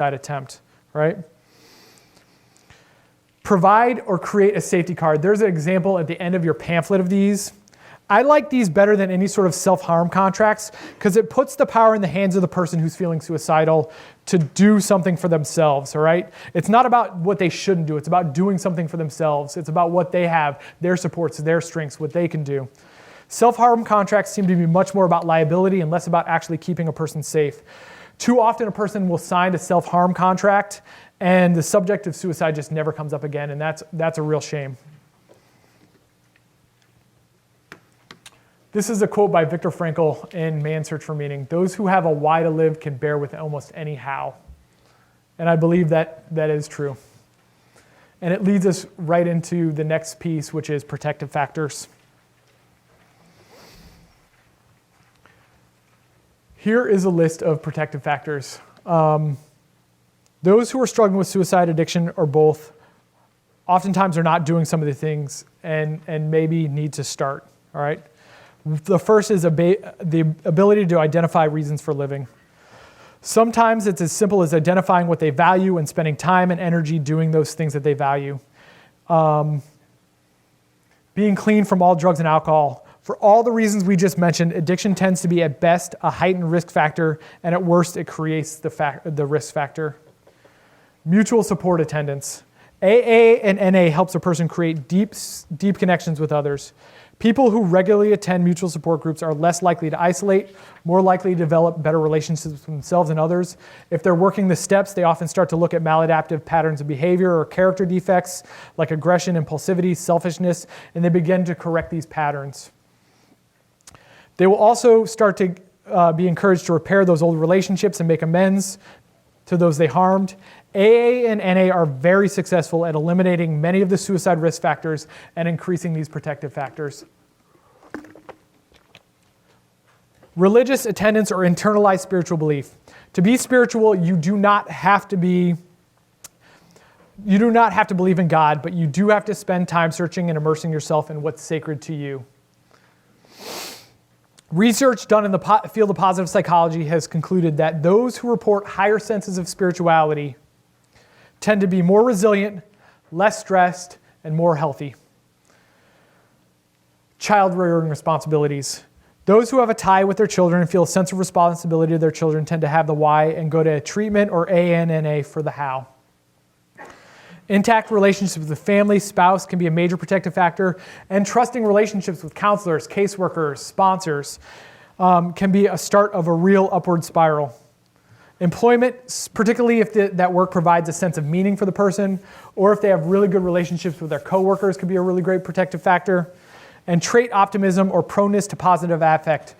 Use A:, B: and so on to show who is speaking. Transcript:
A: attempt, right? Provide or create a safety card. There's an example at the end of your pamphlet of these. I like these better than any sort of self-harm contracts because it puts the power in the hands of the person who's feeling suicidal to do something for themselves, all right? It's not about what they shouldn't do. It's about doing something for themselves. It's about what they have, their supports, their strengths, what they can do. Self-harm contracts seem to be much more about liability and less about actually keeping a person safe. Too often a person will sign a self-harm contract and the subject of suicide just never comes up again, and that's a real shame. This is a quote by Viktor Frankl in Man's Search for Meaning. Those who have a why to live can bear with almost any how. And I believe that is true. And it leads us right into the next piece, which is protective factors. Here is a list of protective factors. Those who are struggling with suicide, addiction, or both, oftentimes are not doing some of the things and maybe need to start, all right? The first is the ability to identify reasons for living. Sometimes it's as simple as identifying what they value and spending time and energy doing those things that they value. Being clean from all drugs and alcohol. For all the reasons we just mentioned, addiction tends to be at best a heightened risk factor, and at worst it creates the risk factor. Mutual support attendance. AA and NA helps a person create deep connections with others. People who regularly attend mutual support groups are less likely to isolate, more likely to develop better relationships with themselves and others. If they're working the steps, they often start to look at maladaptive patterns of behavior or character defects like aggression, impulsivity, selfishness, and they begin to correct these patterns. They will also start to be encouraged to repair those old relationships and make amends to those they harmed. AA and NA are very successful at eliminating many of the suicide risk factors and increasing these protective factors. Religious attendance or internalized spiritual belief. To be spiritual, you do not have to believe in God, but you do have to spend time searching and immersing yourself in what's sacred to you. Research done in the field of positive psychology has concluded that those who report higher senses of spirituality tend to be more resilient, less stressed, and more healthy. Child rearing responsibilities. Those who have a tie with their children and feel a sense of responsibility to their children tend to have the why and go to treatment or ANNA for the how. Intact relationships with the family, spouse can be a major protective factor, and trusting relationships with counselors, caseworkers, sponsors can be a start of a real upward spiral. Employment, particularly if that work provides a sense of meaning for the person, or if they have really good relationships with their coworkers, could be a really great protective factor. And trait optimism or proneness to positive affect.